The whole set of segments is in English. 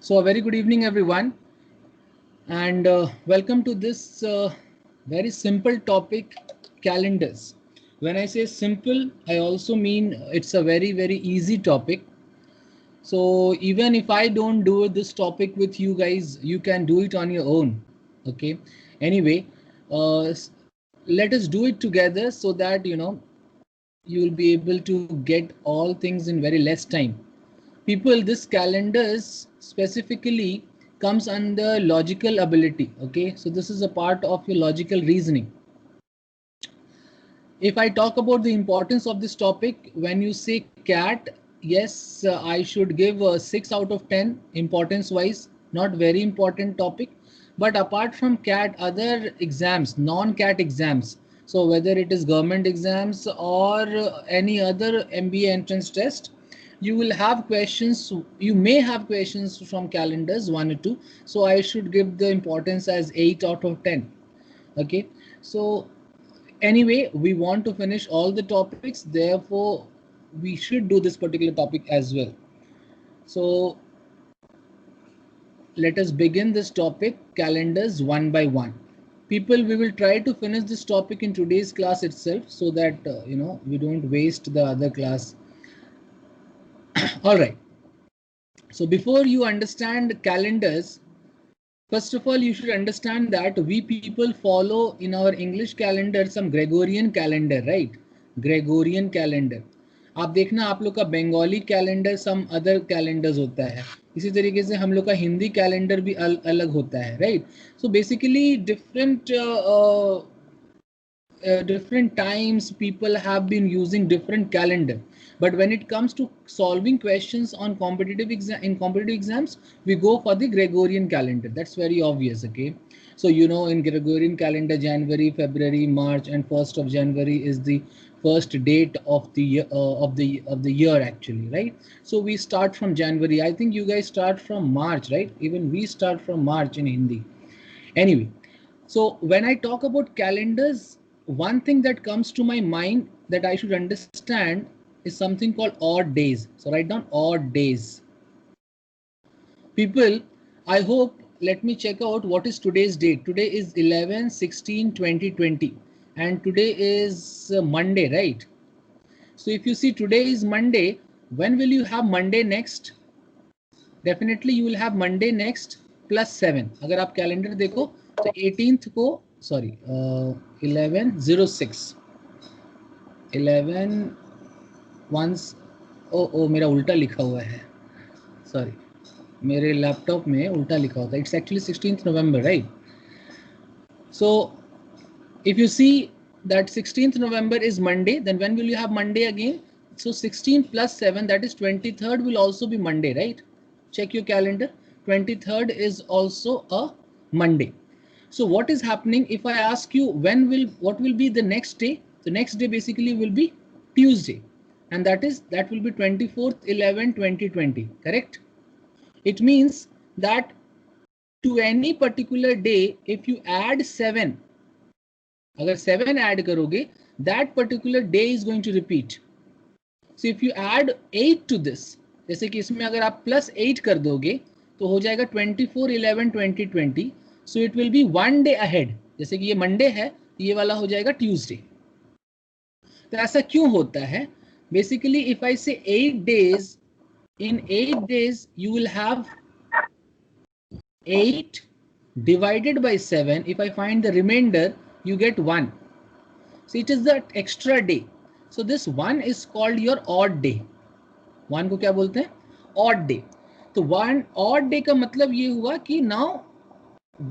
So a very good evening, everyone, and welcome to this very simple topic, calendars. When I say simple, I also mean it's a very easy topic. So even if I don't do this topic with you guys, you can do it on your own. Okay. Anyway, let us do it together so that you will be able to get all things in very less time. People, this calendars specifically comes under logical ability. Okay, so this is a part of your logical reasoning. If I talk about the importance of this topic, when you say cat, yes, I should give 6 out of 10 importance wise. Not very important topic, but apart from cat, other exams, non-cat exams, so whether it is government exams or any other MBA entrance test, you will have questions. You may have questions from calendars 1 or 2, so I should give the importance as 8 out of 10. Okay, so anyway, we want to finish all the topics, therefore we should do this particular topic as well. So let us begin this topic, calendars, one by one. People, we will try to finish this topic in today's class itself so that we don't waste the other class. All right, so before you understand calendars, first of all, you should understand that we people follow in our English calendar some Gregorian calendar, right? Gregorian calendar. आप देखना, आप लोग का Bengali calendar some other calendars होता है, इसी तरीके से हम लोग का हिंदी कैलेंडर भी अलग होता है, right? So basically different times people have been using different calendar, but when it comes to solving questions on competitive exams, we go for the Gregorian calendar. That's very obvious. Okay, so in Gregorian calendar, January, February, March, and 1st of January is the first date of the of the year actually, right? So we start from January. I think you guys start from March, right? Even we start from March in Hindi. Anyway, so when I talk about calendars, one thing that comes to my mind that I should understand is something called odd days. So write down odd days. People, I hope, let me check out what is today's date. Today is 11/16/2020 and today is Monday, right? So if you see today is Monday, when will you have Monday next? Definitely you will have Monday next +7. अगर आप calendar देखो तो 18th को, sorry 11/06 11 once, ओ मेरा उल्टा लिखा हुआ है, सॉरी मेरे लैपटॉप में उल्टा लिखा होता है. It's actually 16th November, right? So if you see that 16th November is Monday, then when will you have Monday again? So 16 plus 7, that is 23rd, will also be Monday, right? Check your calendar. 23rd is also a Monday. So what is happening if I ask you what will be the next day? The next day basically will be Tuesday, and that will be 24th 11/2020, correct? It means that to any particular day, if you add 7, अगर 7 add करोगे, that particular day is going to repeat. So if you add 8 to this, जैसे कि इसमें अगर आप +8 कर दोगे तो हो जाएगा 24/11/2020. So it will be one day ahead. जैसे कि ये मंडे है, ये वाला हो जाएगा ट्यूसडे. तो ऐसा क्यों होता है? Basically, if I say 8 days, in 8 days you will have 8 divided by 7. If I find the remainder, you get 1. So it is that extra day. So this one is called your odd day. One को क्या बोलते हैं? Odd day. तो one odd day का मतलब ये हुआ कि now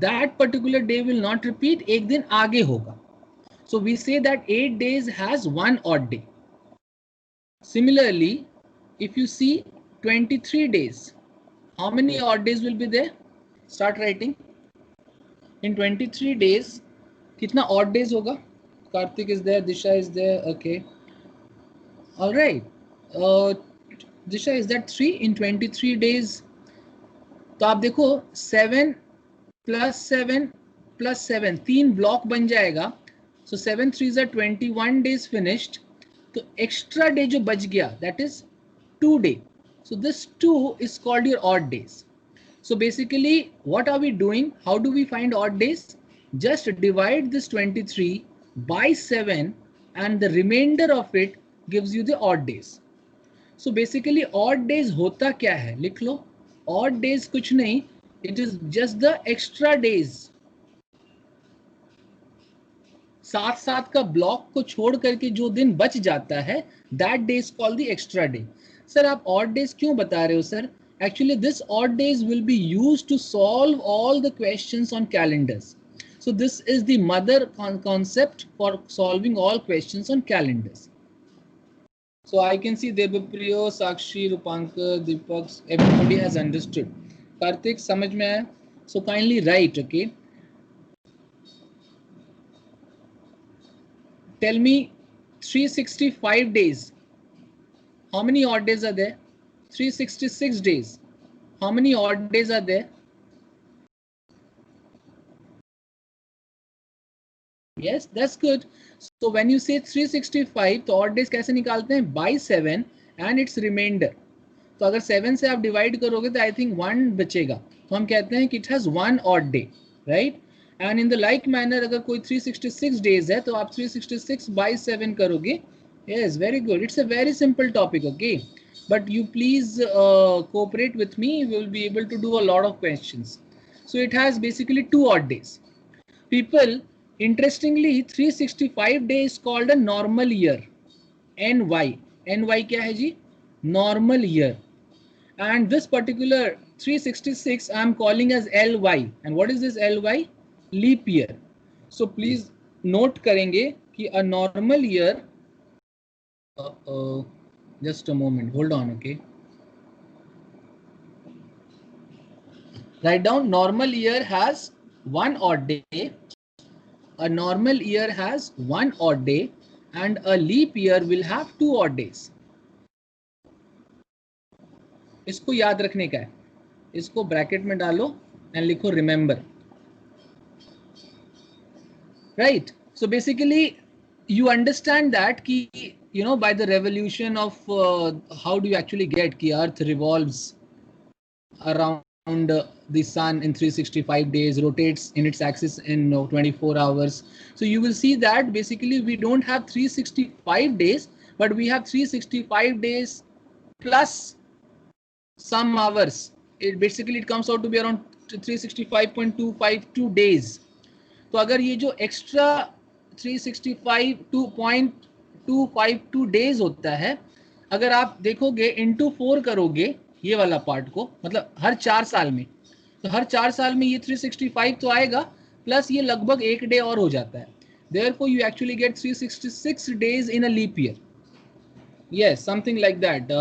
that particular day will not repeat, एक दिन आगे होगा. So we say that 8 days has one odd day. Similarly, if you see 23 days, how many odd days will be there? Start writing. In 23 days, कितना odd days होगा? Karthik is there, Disha is there, okay. All right. Disha, is that 3 in 23 days? तो आप देखो 7 plus 7 plus 7, 3 block बन जाएगा. So 7 3s are 21 days finished. तो extra day जो बच गया, that is 2 day. So this 2 is called your odd days. So basically, what are we doing? How do we find odd days? Just divide this 23 by 7 and the remainder of it gives you the odd days. So basically odd days होता क्या है? लिख लो. Odd days कुछ नहीं. It is just the extra days. साथ साथ का block को छोड़ करके जो दिन बच जाता है, that day is called the extra day. Sir आप odd days क्यों बता रहे हो sir? Actually this odd days will be used to solve all the questions on calendars. So this is the mother concept for solving all questions on calendars. So I can see Debapriyo, Sakshi, Rupankar, Deepak, everybody has understood. Karthik, समझ में आया? So kindly write, okay? Tell me 365 days. How many odd days are there? 366 days. How many odd days are there? Yes, that's good. So when you say 365, तो odd days कैसे निकालते हैं? By 7 and its remainder. तो अगर 7 से आप divide करोगे तो आई थिंक 1 बचेगा. तो हम कहते हैं कि it has one odd day, right? And in the like manner, अगर कोई 366 days है तो आप 366 by 7 करोगे. Yes, very good. It's a very simple topic, okay? But you please cooperate with me. We will be able to do a lot of questions. So it has basically 2 odd days. People, interestingly, 365 days called a normal year. NY. NY क्या है जी? Normal year. And this particular 366 I am calling as LY. And what is this LY? Leap year. So please note करेंगे कि a normal year, just a moment, hold on, okay? Write down normal year has one odd day, a normal year has one odd day, and a leap year will have 2 odd days. इसको याद रखने का है. इसको bracket में डालो and लिखो remember. Right. So basically, you understand that ki, you know, by the revolution of how do you actually get ki Earth revolves around the sun in 365 days, rotates in its axis in 24 hours. So you will see that basically we don't have 365 days, but we have 365 days plus some hours. It comes out to be around 365.252 days. तो अगर ये जो extra 365.252 days होता है, अगर आप देखोगे into 4 करोगे ये वाला पार्ट को, मतलब हर 4 साल में, तो हर 4 साल में ये 365 तो आएगा, प्लस ये लगभग एक डे और हो जाता है. Therefore you actually get 366 days in a leap year. Yes, something like that.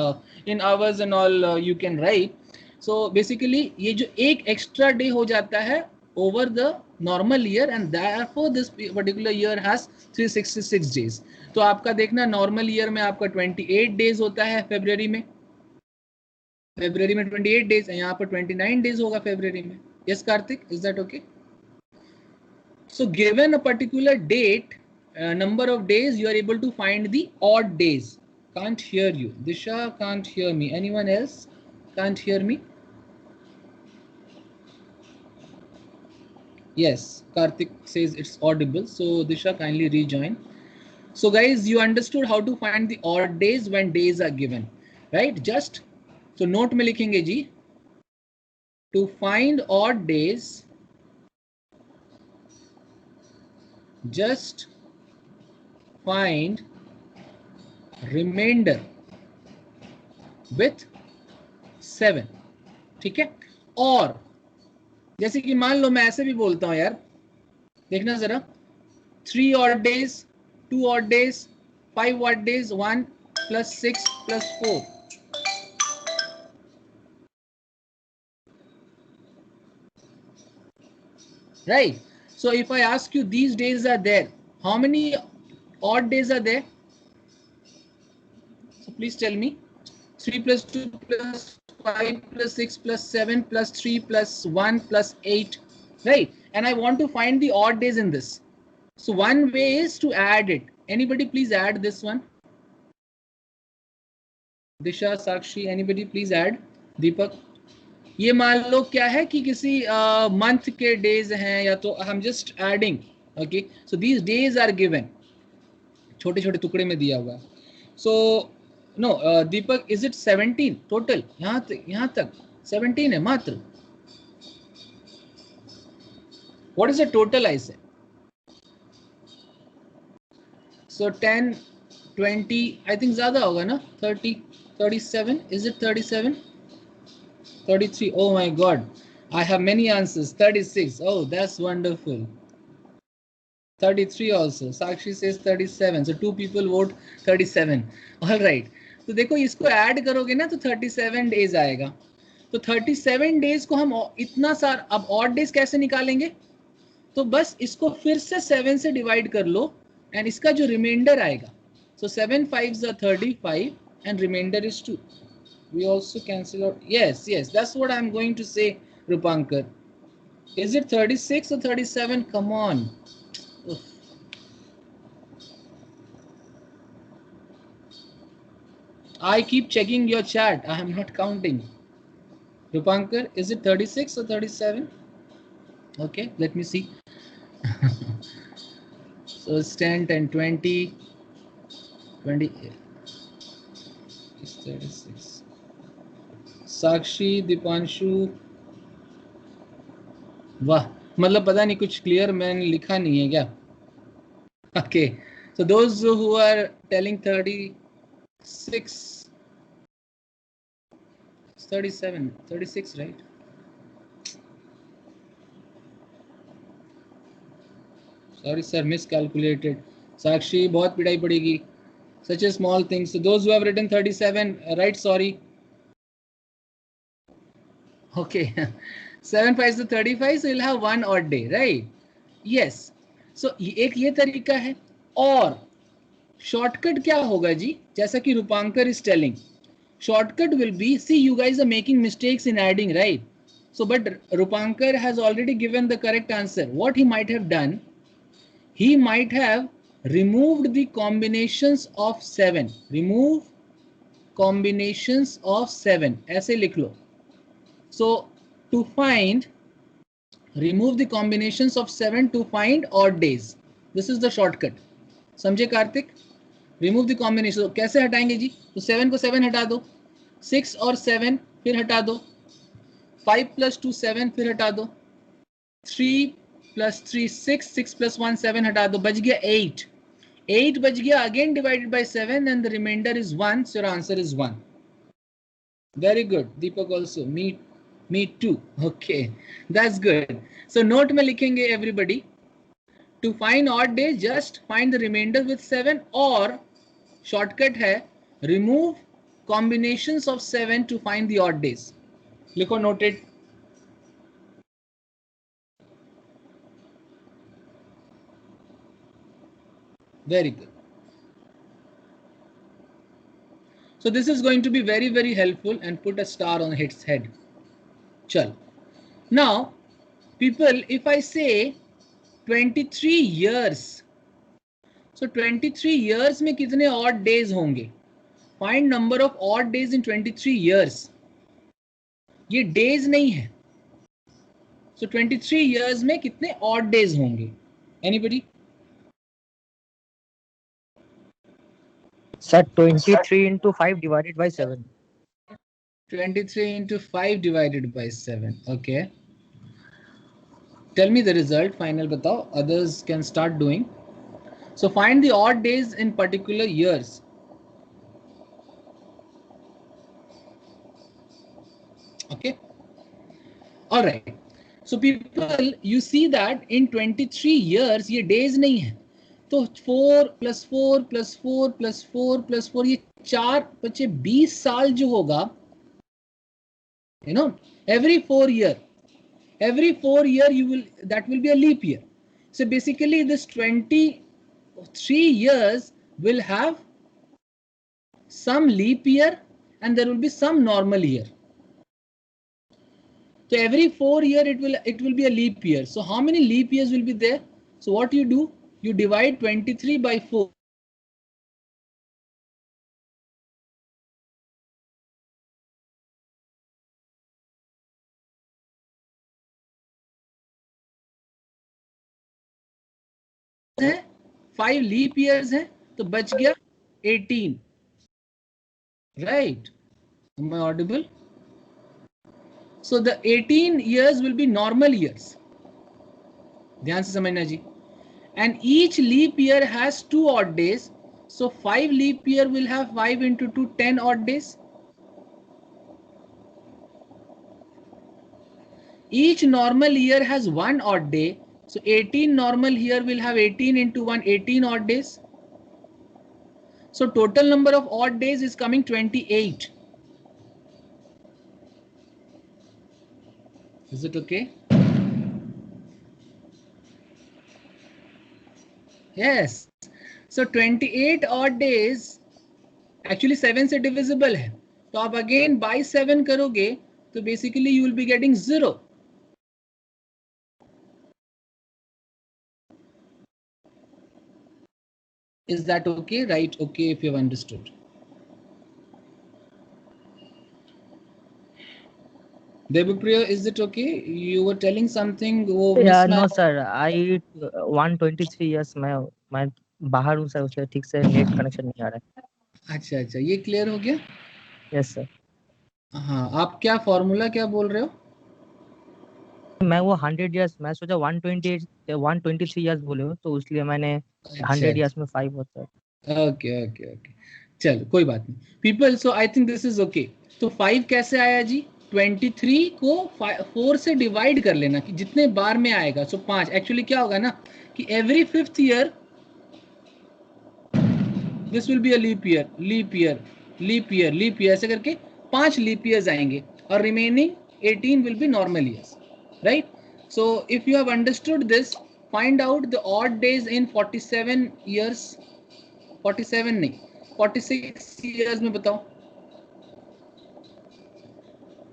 In hours and all you can write. So basically ये जो एक एक्स्ट्रा डे हो जाता है over the normal year, and therefore this particular year has 366 days. तो आपका देखना normal year में आपका 28 days होता है फरवरी में. फरवरी में 28 days है, यहाँ पर 29 days होगा फरवरी में. Yes, Karthik, is that okay? So given a particular date, number of days, you are able to find the odd days. Can't hear you. Disha can't hear me. Anyone else can't hear me? Yes, Karthik says it's audible. So Disha, kindly rejoin. So guys, you understood how to find the odd days when days are given, right? Just so note में लिखेंगे जी. To find odd days, just find remainder with 7. ठीक है? और जैसे कि मान लो मैं ऐसे भी बोलता हूं यार, देखना जरा, 3 odd days, 2 odd days, 5 odd days, 1 plus 6 plus 4. Right? So if I ask you these days are there, how many odd days are there? So please tell me. 3 plus 2 plus 5 plus 6 plus 7 plus 3 plus 1 plus 8, right? And I want to find the odd days in this. So one way is to add it. Anybody please add this one? Disha, Sakshi, anybody please add? Deepak, ये मान लो क्या है कि किसी month के days हैं या तो हम just adding. Okay, so these days are given, छोटे छोटे टुकड़े में दिया हुआ है. So no Deepak, is it 17 total? यहाँ तक 17 है मात्र. What is the total I say? So 10 20 I think ज्यादा होगा ना. 30 37, is it 37 33? oh my god, I have many answers. 36, oh that's wonderful. 33 also. Sakshi says 37. So two people vote 37. All right. तो देखो इसको ऐड करोगे ना तो 37 days आएगा. तो 37 डेज को हम इतना सारा, अब ऑड डेज कैसे निकालेंगे? तो बस इसको फिर से 7 से डिवाइड कर लो एंड इसका जो रिमाइंडर आएगा, so 7 5s are 35 and remainder is 2. We also cancel out. Yes, yes, that's what I'm going to say, Rupankar. Is it 36 or 37? Come on. Oof. I keep checking your chat. I am not counting. Rupankar, is it 36 or 37? Okay, let me see. So it's 10, 10, 20, 28. It's 36. Sakshi, Dipanshu. वाह, मतलब पता नहीं कुछ clear मैंने लिखा नहीं है क्या? Okay, so those who are telling 36, 37, 36, right? Sorry sir, miscalculated. Sakshi, बहुत पिटाई पड़ेगी. Such a small thing. So those who have written 37, right? Sorry. Okay. 7 5 to 35, so you'll have one odd day, right? Yes. So एक ये तरीका है. और shortcut क्या होगा जी? जैसा कि रूपांकर is telling. Shortcut will be, see, you guys are making mistakes in adding, right? So, but Rupankar has already given the correct answer. What he might have done, he might have removed the combinations of 7. Remove combinations of 7. ऐसे लिख लो. So, to find, remove the combinations of 7 to find odd days. This is the shortcut. समझे Kartik? Remove the combination. So, कैसे हटाएंगे जी? तो 7 को 7 हटा दो, 6 और 7 फिर हटा दो, 5 plus 2 7 फिर हटा दो, 3 plus 3 6, 6 plus 1 7 हटा दो, बच गया 8. 8 बच गया, again divided by 7 and the remainder is 1, so your answer is 1. Very good. Deepak also. Me too. Okay, that's good. So note में लिखेंगे everybody. To find odd days, just find the remainder with 7, or shortcut है remove combinations of 7 to find the odd days. लिखो noted. Very good. So this is going to be very, very helpful, and put a star on its head. Chal. Now, people, if I say 23 years, so 23 years में कितने odd days होंगे? Find number of odd days in 23 years. ये days नहीं है. So 23 years में कितने odd days होंगे? Anybody? Sir, 23 into 5 divided by 7. 23 into 5 divided by 7. Okay. Tell me the result. Final बताओ. Others can start doing. So find the odd days in particular years. Okay. All right. So people, you see that in 23 years ये days नहीं है. तो 4 plus 4 plus 4 plus 4 plus 4 ये 4 बचे 20 साल जो होगा, you know, every 4 year you will, that will be a leap year. So basically this 23 years will have some leap year and there will be some normal year. So every 4 year it will be a leap year. So how many leap years will be there? So what you do, you divide 23 by 4. हैं, 5 leap years हैं, तो बच गया 18, right? Am I audible? So the 18 years will be normal years. ध्यान से समझना जी. And each leap year has 2 odd days. So 5 leap year will have 5 into 2, 10 odd days. Each normal year has 1 odd day. So 18 normal year will have 18 into 1, 18 odd days. So total number of odd days is coming 28. Is it okay? Yes. So 28 odd days actually 7 से divisible है. तो आप again by 7 करोगे तो basically you will be getting 0. Is that okay? Right? Okay, if you have understood. Debupriya, is it okay? You were telling something. Yeah, no sir, I 123 years मैं बाहर हूँ sir, उससे ठीक से नेट कनेक्शन नहीं आ रहा है. अच्छा अच्छा, ये क्लियर हो गया? Yes sir. हाँ, आप क्या फॉर्मूला क्या बोल रहे हो? मैं वो 100 इयर्स, मैं सोचा 128 123 इयर्स बोले हो, तो इसलिए मैंने 100 इयर्स में 5 होता है. ओके ओके ओके, चलो कोई बात नहीं. People, so I think this is okay. तो 5 कैसे आया जी? 23 को 4 से डिवाइड कर लेना कि जितने बार में आएगा. सो 5 एक्चुअली क्या होगा ना कि every 5th year this will be a leap year, leap year, leap year, leap year, ऐसे करके 5 लीप ईयर्स आएंगे और remaining 18 will be normal years, right? So if you have understood this, find out the odd days in 47 years. 47 नहीं, 46 years में बताओ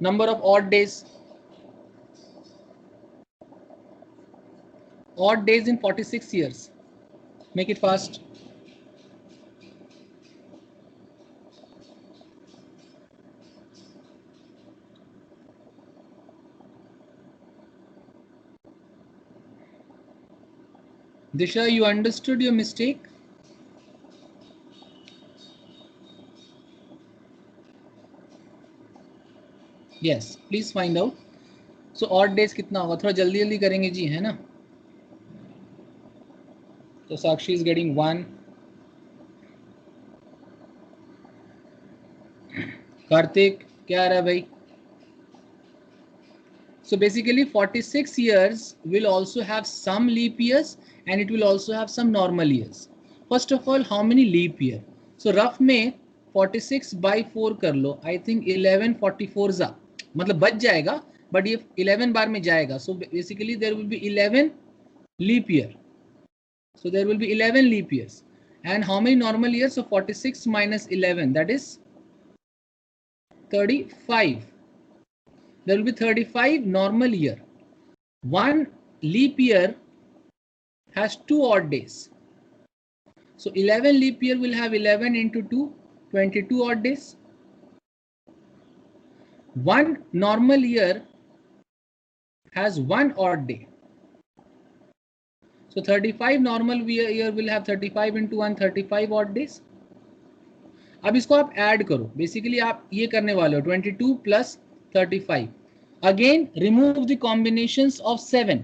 number of odd days. Odd days in 46 years. Make it fast. Disha, you understood your mistake? Yes, please find out. So odd days कितना होगा? थोड़ा जल्दी जल्दी करेंगे जी, है ना? तो साक्षी is getting 1. कार्तिक क्या आ रहा है भाई? So basically 46 years will also have some leap years and it will also have some normal years. First of all, how many leap year? So rough में 46 by 4 कर लो. I think 11 44 जा मतलब बच जाएगा, but ये 11 बार में जाएगा. So basically there will be 11 leap year. So there will be 11 leap years. And how many normal years? So 46 minus 11, that is 35. There will be 35 normal year. One leap year has 2 odd days. So 11 leap year will have 11 into 2, 22 odd days. One normal year has 1 odd day. So 35 normal year will have 35 into 1, 35 odd days. अब इसको आप add करो. Basically आप ये करने वाले हो 22 plus 35. Again remove the combinations of 7.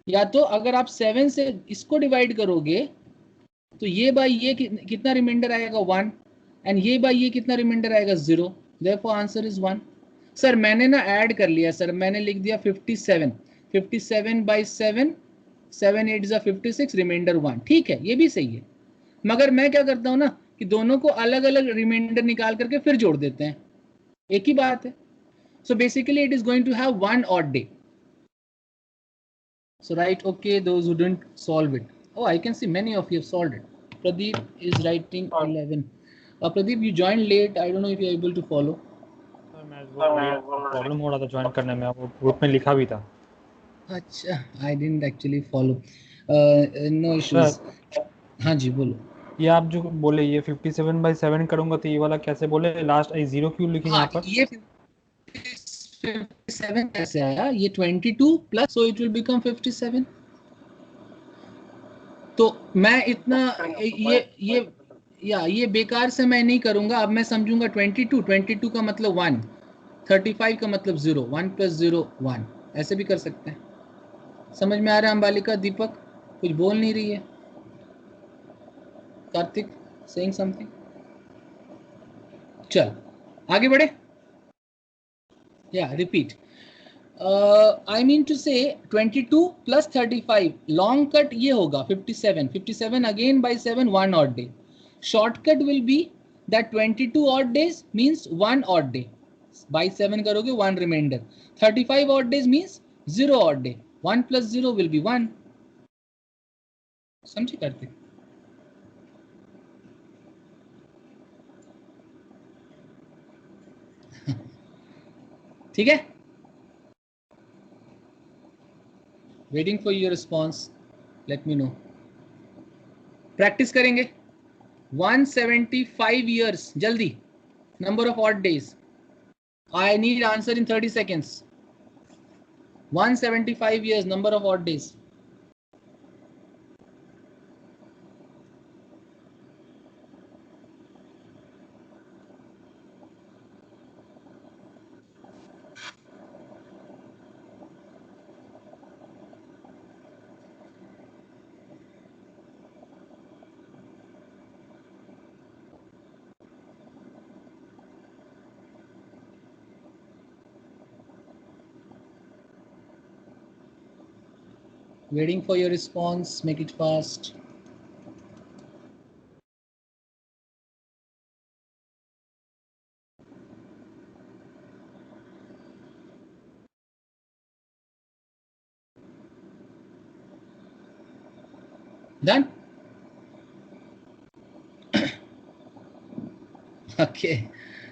या तो अगर आप 7 से इसको डिवाइड करोगे तो ये बाय ये कितना रिमाइंडर आएगा? 1. एंड ये बाय ये कितना रिमाइंडर आएगा? 0. Therefore answer is 1. सर मैंने ना ऐड कर लिया सर, मैंने लिख दिया 57. 57 बाई 7, 7 8 जा 56, रिमाइंडर 1. ठीक है, ये भी सही है. मगर मैं क्या करता हूँ ना कि दोनों को अलग अलग रिमाइंडर निकाल करके फिर जोड़ देते हैं. एक ही बात है. So basically it is going to have 1 odd day. So write okay those who didn't solve it. Oh, I can see many of you have solved it. Pradeep is writing 11. Pradeep, you joined late. I don't know if you are able to follow. Problem हो रहा था join करने में, वो group में लिखा भी था. अच्छा, I didn't actually follow. No issues. हाँ जी बोलो. ये आप जो बोले ये 57 by 7 करूंगा तो ये वाला कैसे बोले? लास्ट आई 0 क्यों लिखे यहाँ पर? ये 57 कैसे आया? ये 22 plus, so it will become 57. तो मैं इतना ये बेकार से मैं नहीं करूंगा। अब मैं समझूंगा 22 का मतलब 1, 35 का मतलब 0, 1 + 0 1, ऐसे भी कर सकते हैं। समझ में आ रहा है अंबालिका? दीपक कुछ बोल नहीं रही है। Kartik saying something? चल आगे बढ़े। या रिपीट। आई मीन टू से 22 + 35 लॉन्ग कट ये होगा 57, 57 again bye 7 1 odd day. Shortcut will be that 22 odd days means 1 odd day. By 7 करोगे 1 remainder. 35 odd days means 0 odd day. 1 + 0 will be 1. समझे करते? ठीक है? Waiting for your response. Let me know. Practice करेंगे। 175 years. जल्दी. Number of odd days. I need answer in 30 seconds. 175 years, number of odd days. Waiting for your response. Make it fast. Done? Okay.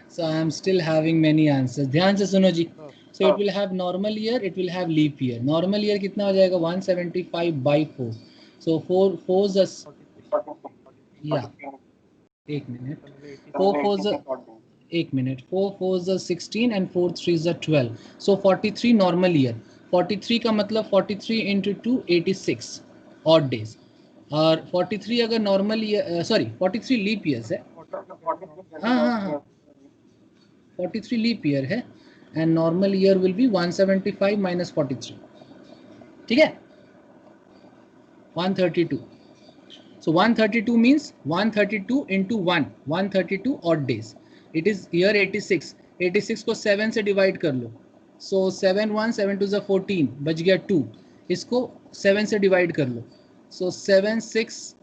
So I am still having many answers. ध्यान से सुनो जी. So it will have normal year, it will have leap year. Normal year कितना हो जाएगा? 175 by 4. So 4 4s are, yeah. एक minute. 4 4s are, एक minute. 4 4s are 16 and 4 3s are 12. So 43 normal year. 43 का मतलब 43 into 2 86 odd days. और 43 अगर normal year, sorry 43 leap years है. हाँ 43 लीप ईयर है and normal year will be 175 minus 43. ठीक है? 132. So 132 means 132 into 1, 132 odd days. It is year 86. 86 को 7 से डिवाइड कर लो. So 7 1 7 2 is 14, बच गया 2. इसको 7 से डिवाइड कर लो. So 7 6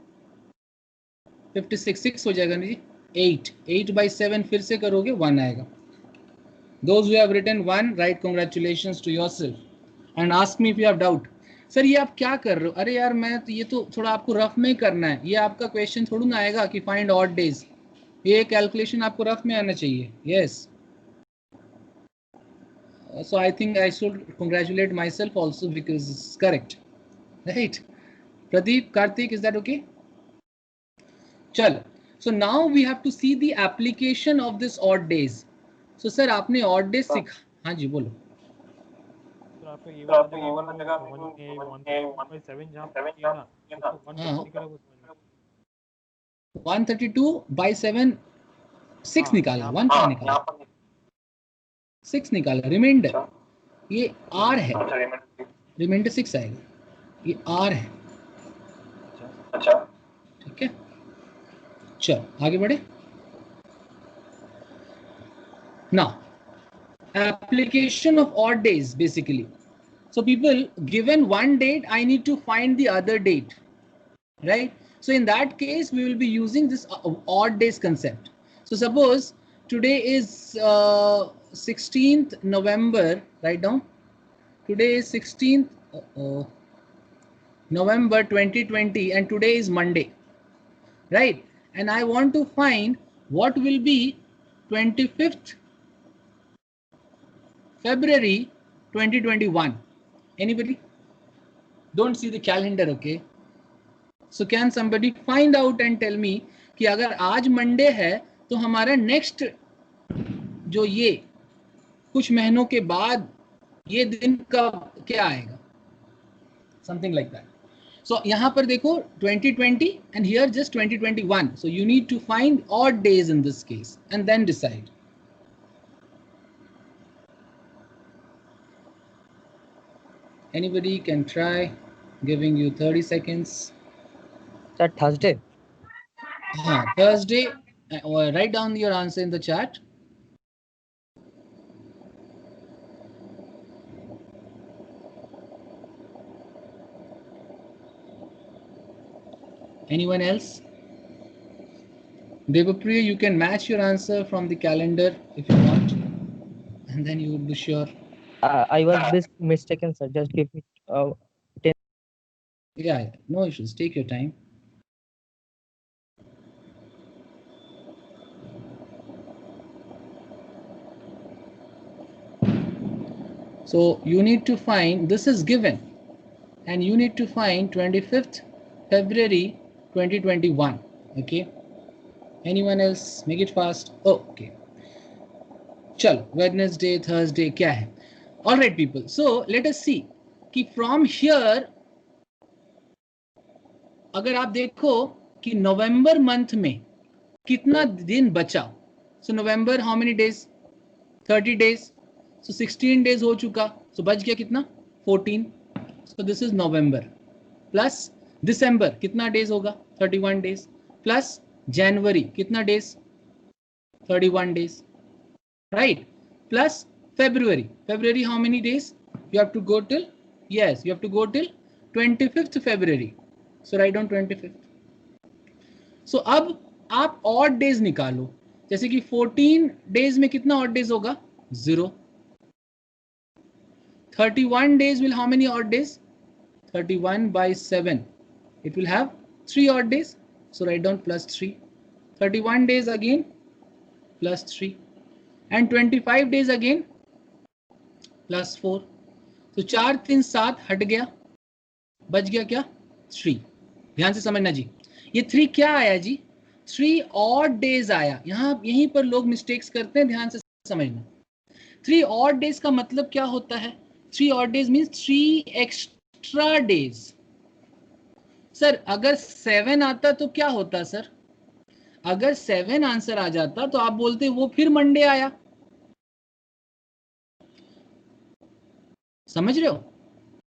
56 6 हो जाएगा ना जी. 8 8 by 7 फिर से करोगे 1 आएगा. Those who have written 1, write congratulations to yourself and ask me if you have doubt. Sir ये आप क्या कर रहे हो? अरे यार मैं तो ये तो थोड़ा आपको रफ में करना है. ये आपका क्वेश्चन थोड़ा ना आएगा कि फाइंड ऑड डेज. ये कैलकुलेशन आपको रफ में आना चाहिए. Yes. So I think I should congratulate myself also because it's correct. Right? Pradeep, Karthik, is that okay? चलो. So now we have to see the application of this odd days. So sir आपने odd days सीखा. हाँ जी बोलो. तो आपको ये वाला जगह 1.7 जहाँ पे किया ना उसको 150 का वो 132 by 7 6 निकाला. 1 क्या निकाला? 6 निकाला. रिमाइंडर ये R है. रिमाइंडर 6 आएगा. ये R है. अच्छा ठीक है. चल आगे बढ़े. Now application of odd days basically. So people, given one date, I need to find the other date, right? So in that case, we will be using this odd days concept. So suppose today is 16th November, write down. Today is 16th November 2020 and today is Monday, right? And I want to find what will be 25th February 2021. Anybody? Don't see the calendar, okay? So can somebody find out and tell me कि अगर आज Monday है तो हमारा next जो ये कुछ महीनों के बाद ये दिन का क्या आएगा? Something like that. So यहाँ पर देखो 2020 and here just 2021. So you need to find odd days in this case and then decide. Anybody can try, giving you 30 seconds. Sir, Thursday. Thursday. Write down your answer in the chat. Anyone else? Devapriya, you can match your answer from the calendar if you want, and then you will be sure. I was mistaken, sir. Just give me 10. Yeah, no issues. Take your time. So you need to find, this is given, and you need to find 25th February 2021. Okay. Anyone else? Make it fast. Oh, okay. Chalo, Wednesday, Thursday, क्या है? All right, people. So let us see कि from here, अगर आप देखो कि नवंबर month में कितना दिन बचा. So November, how many days? 30 days. So 16 days हो चुका. So बच गया कितना? 14. So this is November. Plus December कितना days होगा? 31 days. Plus January कितना days? 31 days. Right? Plus February. February how many days? You have to go till, yes, you have to go till 25th February. So write down 25th. So अब आप odd days निकालो. जैसे कि 14 days में कितना odd days होगा? 0. 31 days will how many odd days? 31 by 7. It will have 3 odd days. So write down plus 3. 31 days again plus 3. And 25 days again plus 4. So 4 3 7 हट गया, बच गया क्या? 3. ध्यान से समझना जी. ये 3 क्या आया जी? 3 odd days आया. यहाँ यहीं पर लोग मिस्टेक्स करते हैं, ध्यान से समझना. 3 odd days का मतलब क्या होता है? 3 odd days means 3 extra days. Sir अगर 7 आता तो क्या होता सर? अगर 7 आंसर आ जाता तो आप बोलते वो फिर मंडे आया. समझ रहे हो?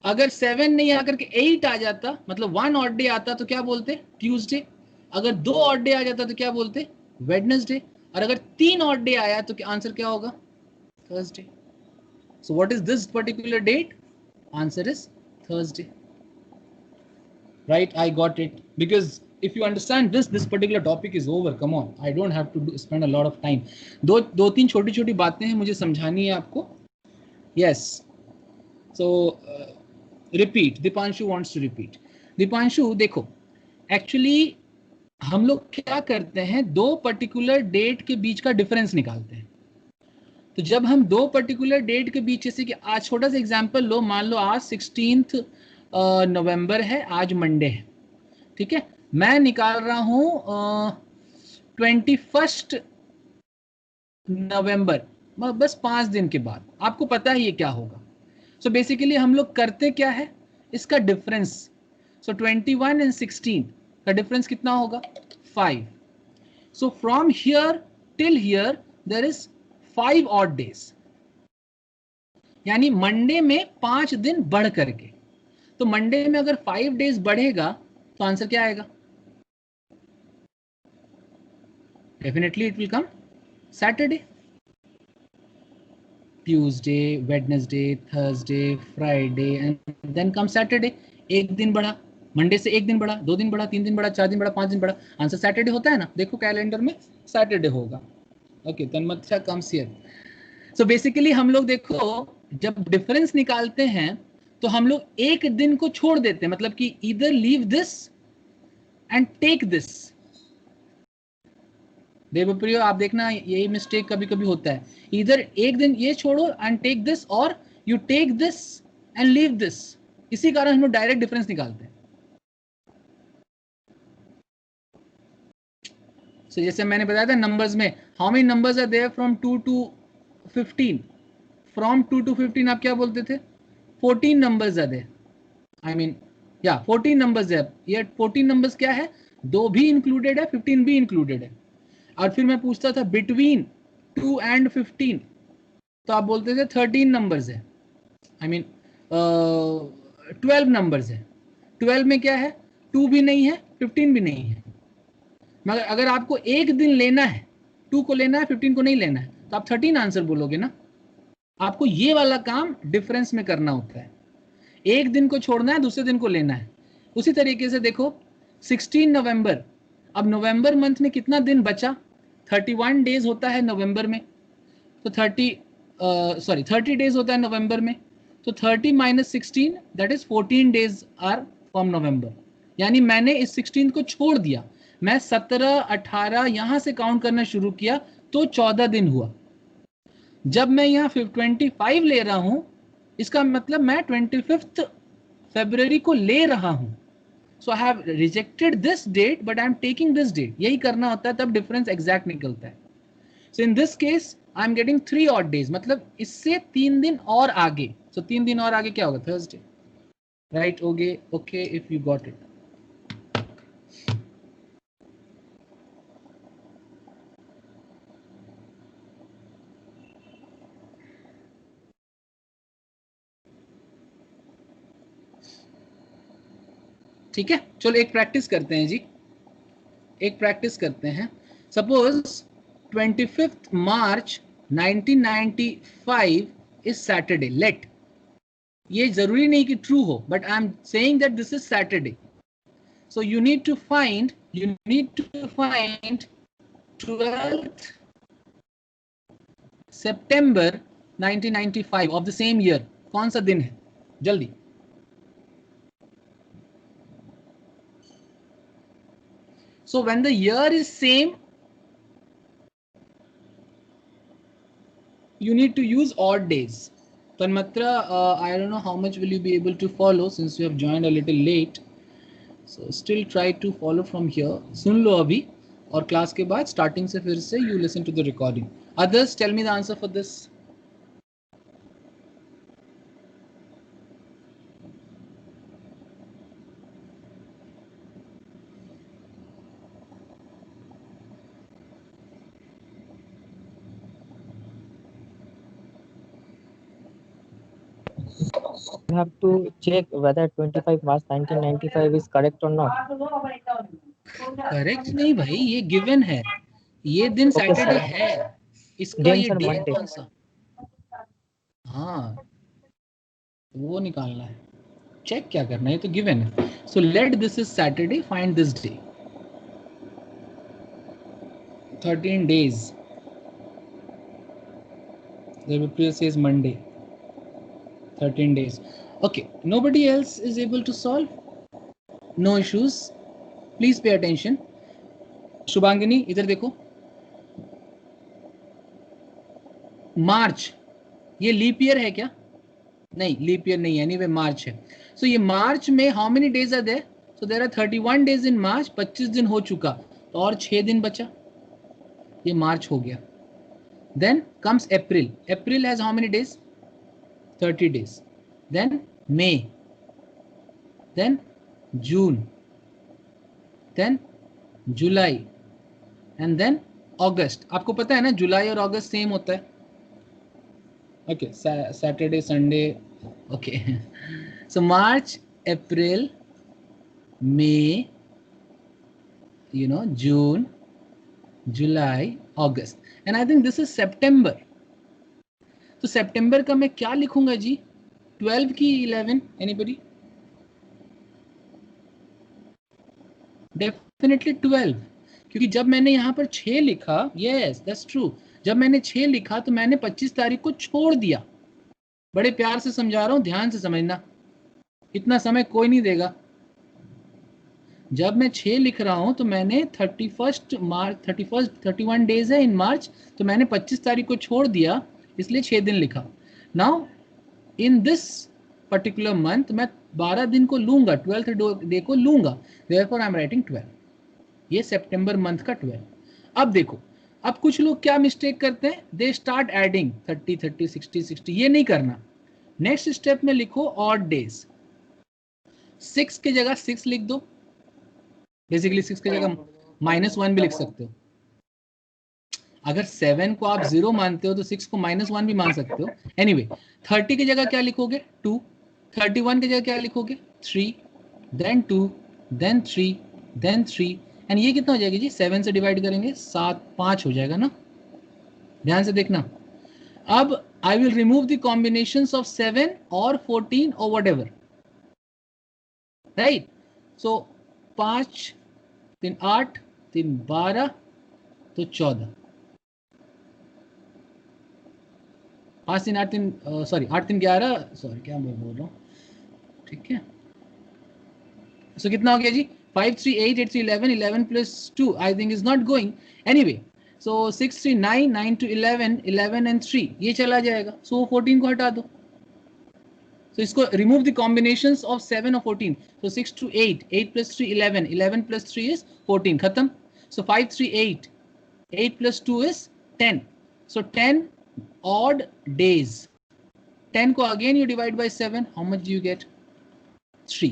अगर 7 नहीं आकर के 8 आ जाता, मतलब 1 ऑड डे आता तो क्या बोलते? ट्यूसडे. अगर 2 ऑड डे आ जाता तो क्या बोलते? वेडनेसडे. और अगर 3 ऑड डे आया तो आंसर क्या होगा? Thursday. So what is this particular date? Answer is Thursday. Right, I got it. Because if you understand this particular topic is over. Come on, I don't have to spend a lot of time. दो तीन छोटी छोटी बातें हैं मुझे समझानी है आपको. Yes. So repeat. Dipanshu wants to repeat. Dipanshu देखो, actually हम लोग क्या करते हैं, 2 पर्टिकुलर डेट के बीच का डिफरेंस निकालते हैं. तो जब हम 2 पर्टिकुलर डेट के बीच, जैसे कि आज छोटा सा एग्जांपल लो, मान लो आज 16th नवंबर है, आज मंडे है, ठीक है. मैं निकाल रहा हूं 21 नवंबर, बस 5 दिन के बाद. आपको पता है ये क्या होगा. सो बेसिकली हम लोग करते क्या है, इसका डिफरेंस. सो 21 एंड 16 का डिफरेंस कितना होगा? 5. So from here till here there is 5 odd days, यानी मंडे में 5 दिन बढ़ करके. तो मंडे में अगर 5 डेज बढ़ेगा तो आंसर क्या आएगा? Definitely it will come Saturday. Tuesday, Wednesday, Thursday, Friday and then come Saturday. एक दिन बढ़ा, मंडे से एक दिन बढ़ा, 2 दिन बढ़ा, 3 दिन बढ़ा, 4 दिन बढ़ा, 5 दिन बढ़ा, आंसर सैटरडे होता है ना. देखो कैलेंडर में सैटरडे होगा. Okay, Tanmadhya comes here. So basically हम लोग देखो जब डिफरेंस निकालते हैं तो हम लोग एक दिन को छोड़ देते हैं, मतलब कि either leave this and take this. Devpriya आप देखना यही मिस्टेक कभी कभी होता है. इधर एक दिन ये छोड़ो एंड टेक दिस, और you take this and leave this. इसी कारण हम लोग डायरेक्ट डिफरेंस निकालते हैं. So, जैसे मैंने बताया था नंबर्स में, how many numbers are there from 2 to 15. From 2 to 15 आप क्या बोलते थे? 14 numbers are there. I mean या 14 नंबर्स है, ये 14 नंबर्स क्या है, 2 भी इंक्लूडेड है, 15 भी इंक्लूडेड है। और फिर मैं पूछता था बिटवीन 2 एंड 15, तो आप बोलते थे 13 नंबर्स है, आई मीन 12 नंबर्स है। 12 में क्या है, 2 भी नहीं है, 15 भी नहीं है। मगर अगर आपको एक दिन लेना है, 2 को लेना है, 15 को नहीं लेना है, तो आप 13 आंसर बोलोगे ना। आपको ये वाला काम डिफरेंस में करना होता है, एक दिन को छोड़ना है, दूसरे दिन को लेना है। उसी तरीके से देखो 16 नवंबर, अब नवंबर मंथ में कितना दिन बचा, 31 डेज होता है नवंबर में, तो 30 डेज होता है नवंबर में, तो 30 minus 16 that is 14 days are from November. यानी मैंने इस 16 को छोड़ दिया, मैं 17 18 यहां से काउंट करना शुरू किया, तो 14 दिन हुआ। जब मैं यहाँ 25 ले रहा हूं, इसका मतलब मैं 25 फरवरी को ले रहा हूं। So I have rejected this date but I am taking this date, यही करना होता है, तब डिफरेंस एग्जैक्ट निकलता है। So in this case I am getting 3 odd days, मतलब इससे 3 दिन और आगे। सो 3 दिन और आगे क्या होगा, Thursday, right? Okay if you got it. ठीक है, चलो एक प्रैक्टिस करते हैं जी, एक प्रैक्टिस करते हैं। Suppose 25 March 1995 is Saturday, let, ये जरूरी नहीं कि ट्रू हो, but I am saying that this is Saturday. So you need to find 12th September 1995 of the same year, कौन सा दिन है, जल्दी। So when the year is same, you need to use odd days. Tanmatra, I don't know how much will you be able to follow since you have joined a little late. So still try to follow from here. सुन लो अभी, और class के बाद starting से फिर से you listen to the recording. Others, tell me the answer for this. You have to check whether 25 March 1995 is correct or not. Correct नहीं भाई, ये given है, ये दिन Okay, सैटरडे sir. है, इसका Then ये sir, डे Monday. कौन सा, हाँ वो निकालना है, चेक क्या करना है, ये तो गिवन है। So let this is Saturday, find this day, 13 days. The previous says Monday, 13 days. Okay, nobody else is able to solve? No issues. Please pay attention. Shubhangini इधर देखो, मार्च, ये लीप ईयर है क्या, नहीं लीप ईयर नहीं है, anyway मार्च है। सो ये मार्च में how many days are there, so there are 31 days in March, 25 दिन हो चुका, तो और 6 दिन बचा, ये मार्च हो गया। Then comes April. April has how many days? 30 days. Then May. Then June. Then July. And then August. आपको पता है ना जुलाई और अगस्त सेम होता है। Okay, Saturday, Sunday. Okay. So March, April, May, June, July, August. And I think this is September. तो सितंबर का मैं क्या लिखूंगा जी, 12 की 11, एनीबॉडी? डेफिनेटली 12, क्योंकि जब मैंने यहाँ पर 6 लिखा, यस दैट्स ट्रू, जब मैंने 6 लिखा तो मैंने 25 तारीख को छोड़ दिया। बड़े प्यार से समझा रहा हूँ, ध्यान से समझना, इतना समय कोई नहीं देगा। जब मैं 6 लिख रहा हूँ तो मैंने 31 डेज है इन मार्च, तो मैंने 25 तारीख को छोड़ दिया, इसलिए 6 दिन लिखा। Now in this particular month मैं 12 दिन को लूंगा, 12th डे को लूंगा, देयरफॉर आई एम राइटिंग 12। ये सितंबर मंथ का 12। अब देखो, अब कुछ लोग क्या मिस्टेक करते हैं, दे स्टार्ट एडिंग 30 30 60 60, ये नहीं करना। नेक्स्ट स्टेप में लिखो ऑड डेज। 6 की जगह 6 लिख दो, बेसिकली 6 की जगह -1 भी लिख सकते हो। अगर 7 को आप 0 मानते हो तो 6 को -1 भी मान सकते हो। एनीवे 30 की जगह क्या लिखोगे 2, 31 की जगह क्या लिखोगे 3, देन 2, देन 3, देन 3, एंड ये कितना हो जाएगा जी 7 से डिवाइड करेंगे 7, 5 हो जाएगा ना, ध्यान से देखना। अब I will remove the combinations of 7 और 14 और व्हाटएवर, राइट। सो 5 3 8 3 12 तो 14, 5 3 8 3 सॉरी 8 3 11, सॉरी क्या मैं बोल रहा हूँ, ठीक है। सो कितना हो गया जी 5 3 8 8 3 11, 11 plus 2 I think is not going, anyway so 6 3 9, 9 to 11, 11 and 3 ये चला जाएगा, सो 14 को हटा दो। So इसको remove the combinations of 7 or 14. So 6 to 8, 8 plus 3 11, 11 plus 3 is 14, खत्म। So 5 3 8, 8 plus 2 is 10. So 10 odd days. 10 को again you divide by 7, how much do you get? 3.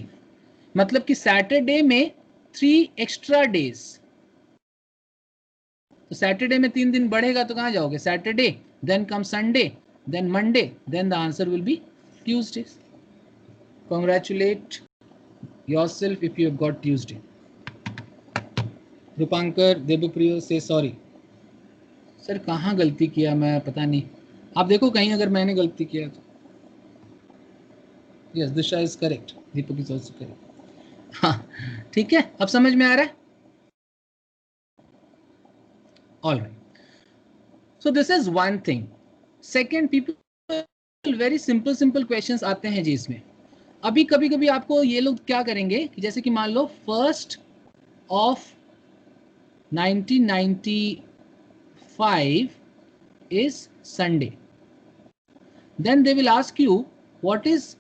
मतलब कि सैटरडे में 3 extra days. तो सैटरडे में 3 दिन बढ़ेगा तो कहाँ जाओगे, Saturday, then come Sunday, then Monday, then the answer will be Tuesday. Congratulate yourself if you have got Tuesday. Rupankar Devpriya से सॉरी सर, कहाँ गलती किया मैं पता नहीं, आप देखो कहीं अगर मैंने गलती किया तो। Yes Disha is correct, Deepak is also correct. हाँ ठीक है, अब समझ में आ रहा है। All right, so this is one thing. Second, people very simple questions आते हैं जी इसमें। अभी कभी कभी आपको ये लोग क्या करेंगे कि जैसे कि मान लो 1st of 1995 is Sunday. Then they will ask you what is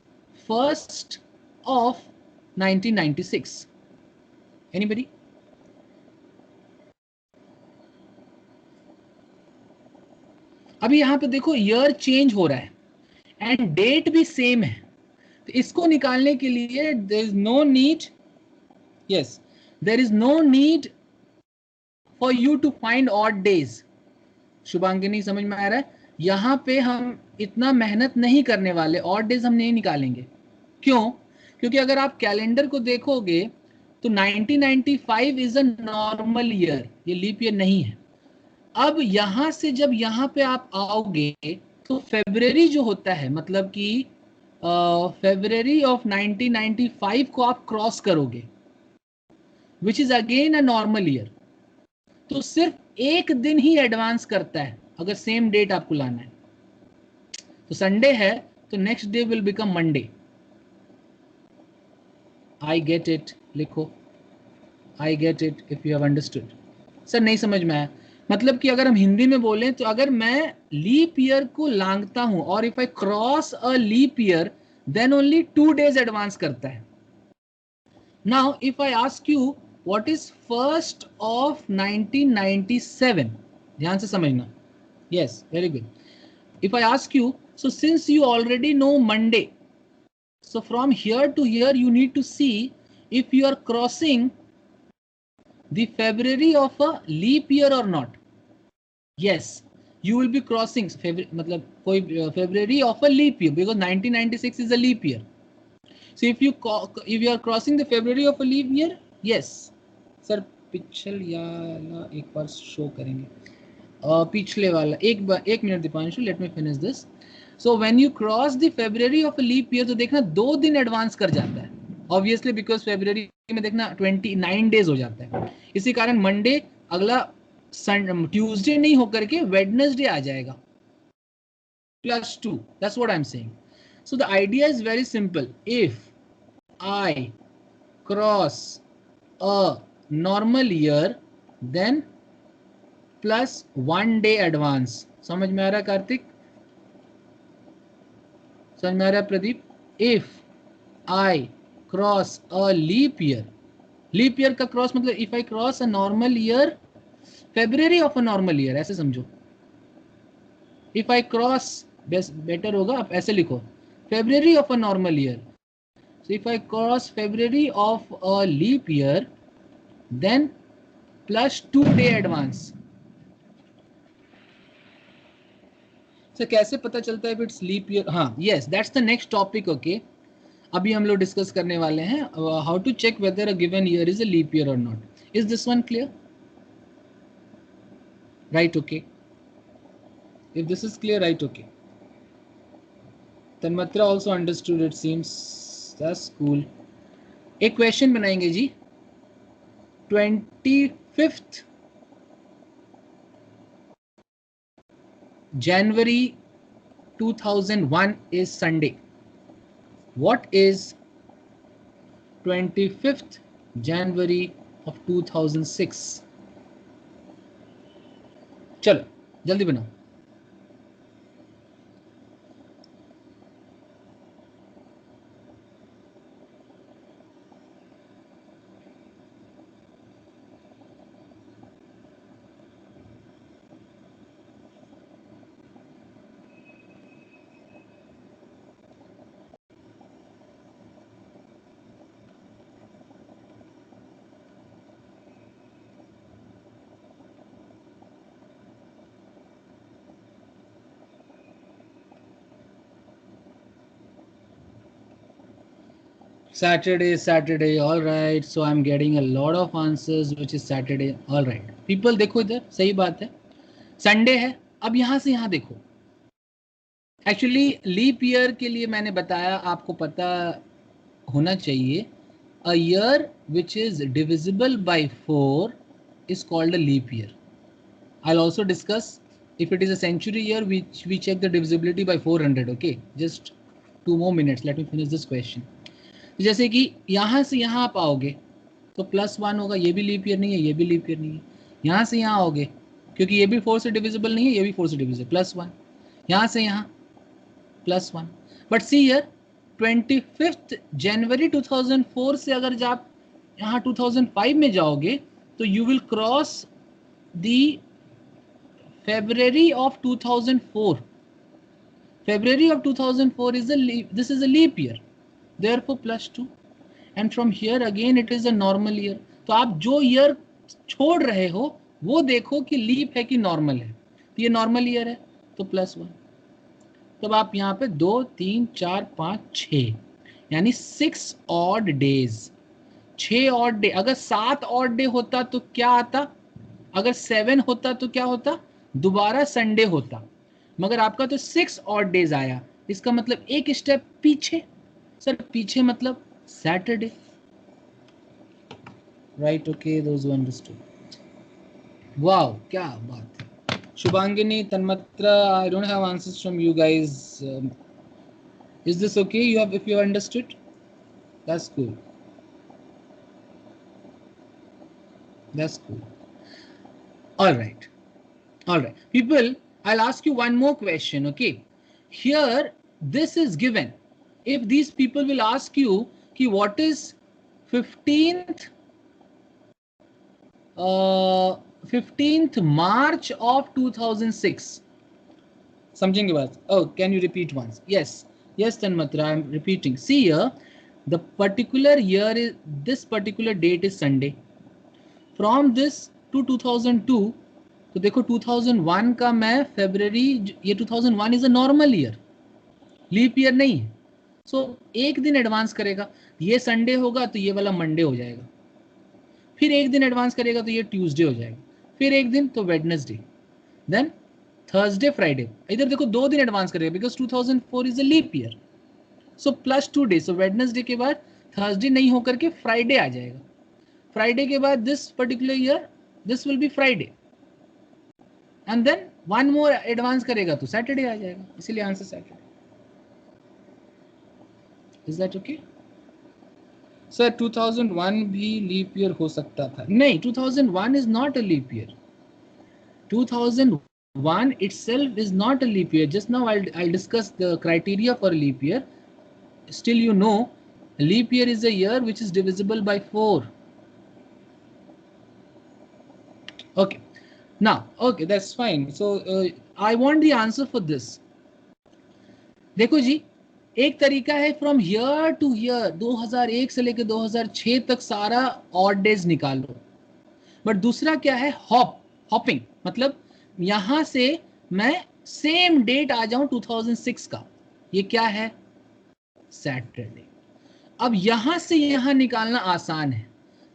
1st of 1996. Anybody? अभी यहां पे देखो ईयर चेंज हो रहा है एंड डेट भी सेम है, तो इसको निकालने के लिए there is no need, yes, there is no need for you to find odd days. Shubhangini समझ में आ रहा है, यहां पे हम इतना मेहनत नहीं करने वाले, ऑड डेज हम नहीं निकालेंगे। क्यों? क्योंकि अगर आप कैलेंडर को देखोगे तो 1995 इज अ नॉर्मल ईयर, ये लीप ईयर नहीं है। अब यहां से जब यहां पे आप आओगे तो फरवरी जो होता है, मतलब कि फरवरी ऑफ 1995 को आप क्रॉस करोगे, which is again a normal year, तो सिर्फ एक दिन ही एडवांस करता है अगर सेम डेट आपको लाना है। तो संडे है तो next day will become Monday. I get it लिखो, I get it if you have understood. Sir नहीं समझ में आया, मतलब कि अगर हम हिंदी में बोलें तो अगर मैं लीप ईयर को लांघता हूं और if I cross a leap year then only 2 days advance करता है। Now if I ask you what is 1st of 1997, ध्यान से समझना। Yes very good. If I ask you, so since you already know Monday, so from here to here you need to see if you are crossing the February of a leap year or not. Yes, you will be crossing मतलब कोई February of a leap year because 1996 is a leap year. So if you are crossing the February of a leap year, yes. Sir पिछल या एक बार show करेंगे पिछले वाला, एक minute Deepanshu, let me finish this. So when you cross the February of a leap year तो देखना 2 दिन एडवांस कर जाता है, ऑब्वियसली बिकॉज February में देखना 29 days हो जाता है। इसी कारण मंडे अगला ट्यूसडे नहीं होकर के वेडनेसडे आ जाएगा +2, that's what I am saying. So the idea is very simple, if I cross a normal year then +1 day advance. समझ में आ रहा है कार्तिक, समझ में आ रहा है Pradeep? If I cross a leap year, leap year का क्रॉस मतलब if I cross a normal year, February of a normal year, ऐसे समझो। इफ आई क्रॉस, बेटर होगा आप ऐसे लिखो, February of a normal year, So if I cross February of a leap year, then plus 2 day advance. So कैसे पता चलता है if it's leap year? हाँ, yes, that's the next topic. Okay, अभी हम लोग डिस्कस करने वाले हैं how to check whether a given year is a leap year or not. Is this one clear? Right, okay. If this is clear, right, okay. Tanmatra also understood, it seems. That's cool. एक question बनाएंगे जी. 25th January 2001 is Sunday. What is 25th January of 2006? चलो जल्दी बनाओ. Saturday, all right. So I'm getting a lot of answers, which is Saturday, all right. People, देखो इधर, सही बात है. Sunday है. अब यहाँ से यहाँ देखो. Actually, leap year के लिए मैंने बताया, आपको पता होना चाहिए. A year which is divisible by 4 is called a leap year. I'll also discuss if it is a century year, which we check the divisibility by 400. Okay, just 2 more minutes. Let me finish this question. जैसे कि यहाँ से यहाँ आप आओगे तो +1 होगा, ये भी लीप ईयर नहीं है, ये भी लीप ईयर नहीं है. यहाँ से यहाँ आओगे क्योंकि ये भी 4 से डिविजिबल नहीं है, ये भी 4 से डिविजिबल, +1. यहाँ से यहाँ +1. बट सी हियर 25th जनवरी 2004 से अगर आप यहाँ 2005 में जाओगे तो you will cross the February of 2004. February of 2004 is this is a leap year. Therefore +2, and from here again it is a normal year. तो आप जो ईयर छोड़ रहे हो वो देखो कि लीप है कि नॉर्मल है. तो ये नॉर्मल ईयर है तो +1. तब आप यहाँ पे 2 3 4 5 6 यानी 6 ऑड डेज. 6 odd day. अगर 7 ऑड डे होता तो क्या आता? अगर 7 होता तो क्या होता? दोबारा संडे होता. मगर आपका तो 6 ऑड डेज आया. इसका मतलब एक स्टेप पीछे. सर पीछे मतलब Saturday. Right, okay, those who understood. Wow, क्या बात है. Shubhangini, Tanmatra, I don't have answers from you guys. Is this okay? You have, if you understood, that's cool. That's cool. All right. All right. People, I'll ask you one more question, okay? Here, this is given. If these people will ask you, ki what is 15th March of 2006? समझेंगे बात? Oh, can you repeat once? Yes. Yes, Tanmatra, I'm repeating. See here, the particular year is, this particular date is Sunday. From this to 2002, तो देखो 2001 का मैं फरवरी, ये 2001 is a normal year, leap year नहीं है. सो एक दिन एडवांस करेगा, ये संडे होगा तो ये वाला मंडे हो जाएगा. फिर एक दिन एडवांस करेगा तो ये ट्यूसडे हो जाएगा. फिर एक दिन तो वेडनेसडे, देन थर्सडे, फ्राइडे. इधर देखो 2 दिन एडवांस करेगा because 2004 is a leap year. So +2 days. So Wednesday के बाद थर्सडे नहीं होकर के फ्राइडे आ जाएगा. फ्राइडे के बाद this particular year this will be Friday, and then one more advance करेगा तो सैटरडे आ जाएगा. इसीलिए answer Saturday. Is that okay? Sir 2001 भी लीप ईयर हो सकता था. नहीं, 2001 is not a leap year. 2001 itself is not a leap year. Just now I'll discuss the criteria for a leap year. Still, you know, a leap year is a year which is divisible by 4. Okay, now, okay, that's fine. So I want the answer for this. देखो जी, एक तरीका है from here to here, 2001 से लेकर 2006 तक सारा odd days निकालो। But दूसरा क्या है, हॉपिंग, मतलब यहां से मैं सेम डेट आ जाऊं 2006 का, ये क्या है, सैटरडे। अब यहां से यहां निकालना आसान है।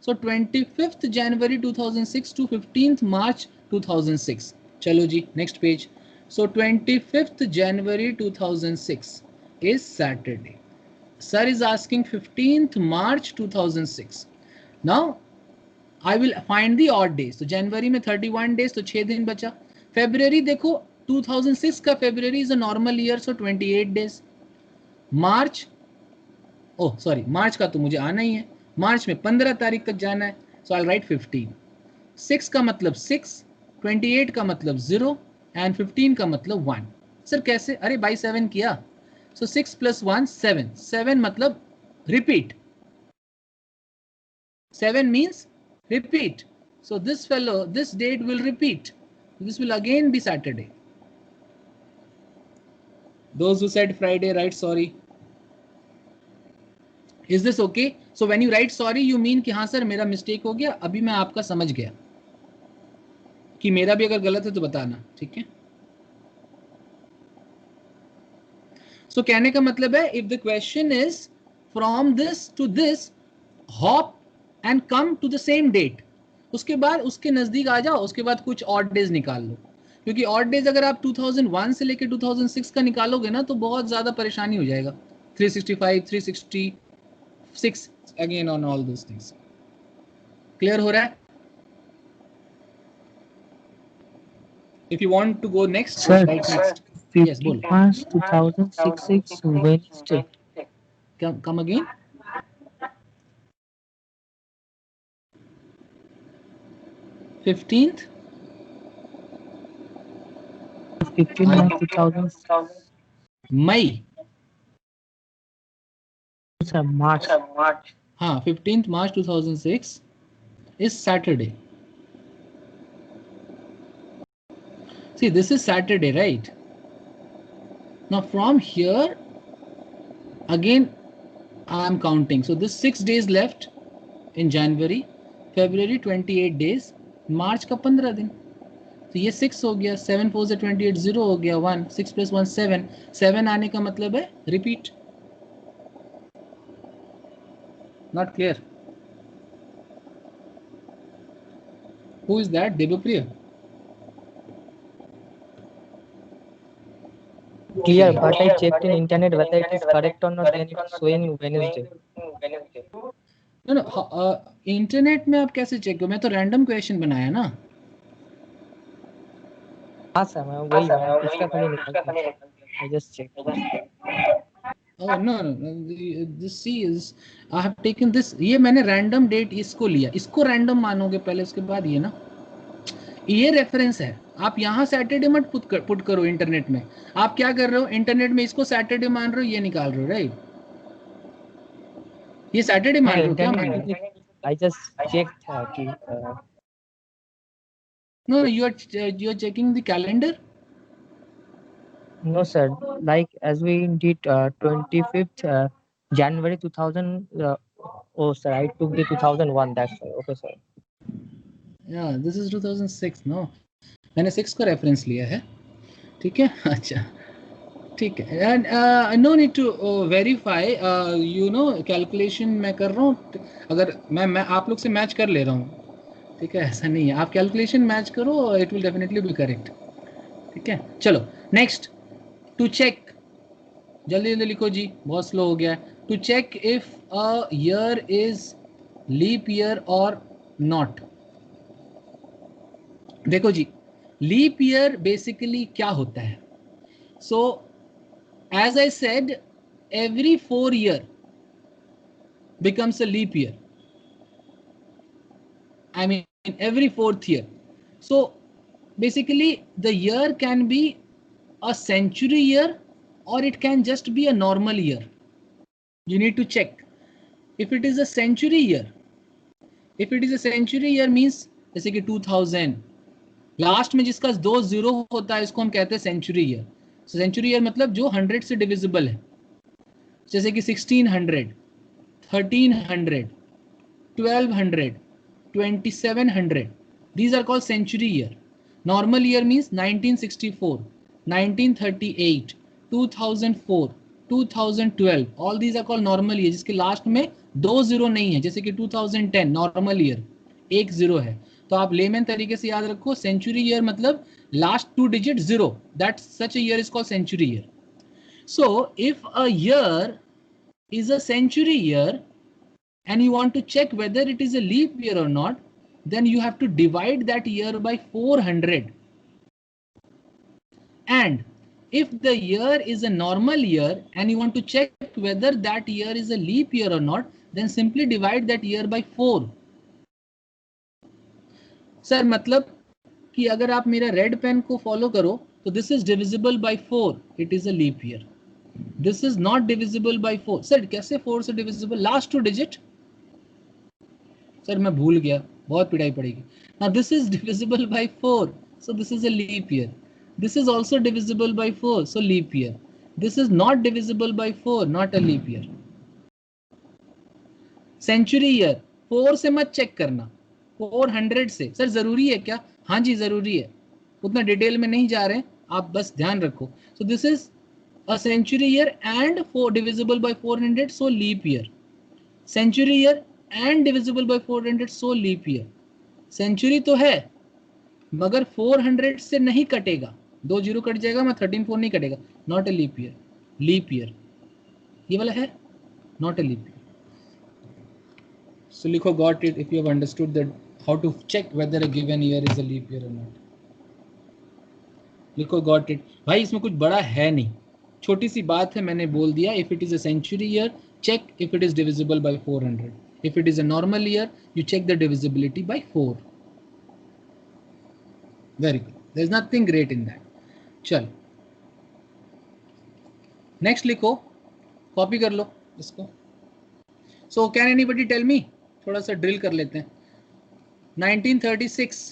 So 25 January 2006 to 15 March 2006। चलो जी next page. So 25 January 2006 is Saturday. Sir is asking 15th March 2006. Now I will find the odd days. तो जनवरी में 31 days, तो 6 दिन बचा। February देखो 2006 का February is a normal year, so 28 days. March, oh sorry, मार्च का तो मुझे आना ही है, मार्च में 15 तारीख तक जाना है, so I'll write 15. 6 का मतलब 6, 28 का मतलब 0 and 15 का मतलब 1. सर कैसे, अरे बाई 7 किया, so 6 plus 1 7. 7 मतलब repeat. 7 means repeat. So this fellow, this date will repeat. This will again be Saturday. Those who said Friday, write sorry. Is this okay? So when you write sorry, you mean कि हाँ sir मेरा mistake हो गया, अभी मैं आपका समझ गया, कि मेरा भी अगर गलत है तो बताना, ठीक है। So कहने का मतलब है, if the question is from this to this, hop and come to the same date, उसके बाद उसके नजदीक आ जाओ, उसके बाद कुछ ऑड डेज निकाल लो, क्योंकि ऑड डेज अगर आप 2001 से लेकर 2006 का निकालोगे ना तो बहुत ज्यादा परेशानी हो जाएगा। 365, 366 again on all those things. Clear हो रहा है? If you want to go next, Sir, right next. Yes, बोलो। March 2006 is Wednesday. Come again. 15th 15 March 2000. May, Sir, March. हाँ 15th March 2006 is Saturday. See, this is Saturday, right? Now from here again I am counting. So this 6 days left in January, February 28 days, March का 15 दिन, तो ये 6 हो गया, 7 4 से 28, 0 हो गया, 1, 6 plus 1 7, 7 आने का मतलब है repeat. Not clear? Who is that? Debapriya? Clear, but I checked in internet whether it is correct or not, then it's showing Wednesday. No, internet में आप कैसे चेक करो? मैं तो रैंडम क्वेश्चन बनाया ना। हाँ सर, मैं वही इसका खाली निकालता हूँ। I just checked. Oh no, this is I have taken this, ये मैंने रैंडम डेट इसको लिया, इसको रैंडम मानोगे पहले, उसके बाद ये ना, ये रेफरेंस है। आप यहाँ सैटरडे मत पुट करो इंटरनेट में। आप क्या कर रहे हो, इंटरनेट में इसको सैटरडे मान रहे हो, ये निकाल रहे हो, राइट? ये सैटरडे मान रहे हो, क्या मान रहे हो? I just checked कि No, you are checking the calendar. no sir, like as we did 25th January 2000. Oh sir, I took the 2001. That's why. Okay sir. Yeah, this is 2006. No, मैंने 6 का रेफरेंस लिया है, ठीक है। अच्छा ठीक है, and no need to verify, you know calculation मैं कर रहा हूँ, अगर मैं आप लोग से मैच कर ले रहा हूँ, ठीक है, ऐसा नहीं है, आप कैलकुलेशन मैच करो, it will definitely be correct, ठीक है। चलो नेक्स्ट, टू चेक, जल्दी जल्दी लिखो जी, बहुत स्लो हो गया है। To check if a year is leap year और नॉट। देखो जी, लीप ईयर बेसिकली क्या होता है? सो as I said, every 4 year becomes a leap year. I mean every 4th year. So basically the year can be a century year or it can just be a normal year. You need to check if it is a century year. If it is a century year means जैसे कि 2000 last में जिसका 2 0 होता है इसको हम कहते हैं सेंचुरी ईयर। सेंचुरी ईयर मतलब जो 100 से डिविजिबल है। जैसे कि 1600, 1300, 1200, 2700. These are called century year. Normal year means 1964, 1938, 2004, 2012. All these are called normal year, जिसके लास्ट में 2 जीरो नहीं है, जैसे कि 2010 नॉर्मल ईयर 1 जीरो है. तो आप लेमन तरीके से याद रखो, सेंचुरी ईयर मतलब last 2 digit zero, that such a year is called century year. So if a year is a century year and you want to check whether it is a leap year or not, then you have to divide that year by 400. And if the year is a normal year and you want to check whether that year is a leap year or not, then simply divide that year by 4. Sir मतलब कि अगर आप मेरा red pen को follow करो तो this is divisible by 4, it is a leap year. This is not divisible by 4. Sir कैसे 4 से डिविजिबल? Last 2 digit. सर मैं भूल गया, बहुत पिटाई पड़ेगी. Now this is divisible by 4, so this is a leap year. This is also divisible by 4, so leap year. This is not divisible by 4, not a leap year. Century year 4 से मत check करना, 400 से. Sir जरूरी है क्या? हाँ जी जरूरी है, उतना डिटेल में नहीं जा रहे हैं, आप बस ध्यान रखो. So this is a century year and 4 divisible by 400, so leap year. Century year and divisible by 400, so leap year. Century तो है मगर 400 से नहीं कटेगा, 2 जीरो कट जाएगा, मैं 13 4 नहीं कटेगा. Not a leap year. Leap year ये वाला है, not a leap year. So लिखो got it if you have understood that how to check whether a given year is a leap year और not. लिखो गॉट इट. भाई इसमें कुछ बड़ा है नहीं, छोटी सी बात है, मैंने बोल दिया. If it is a century year, check if it is divisible by 400. If it is a normal year, you check the divisibility by 4. Very good. There's nothing great in that. चल नेक्स्ट लिखो, copy कर लो इसको. So can anybody tell me, थोड़ा सा drill कर लेते हैं. 1936,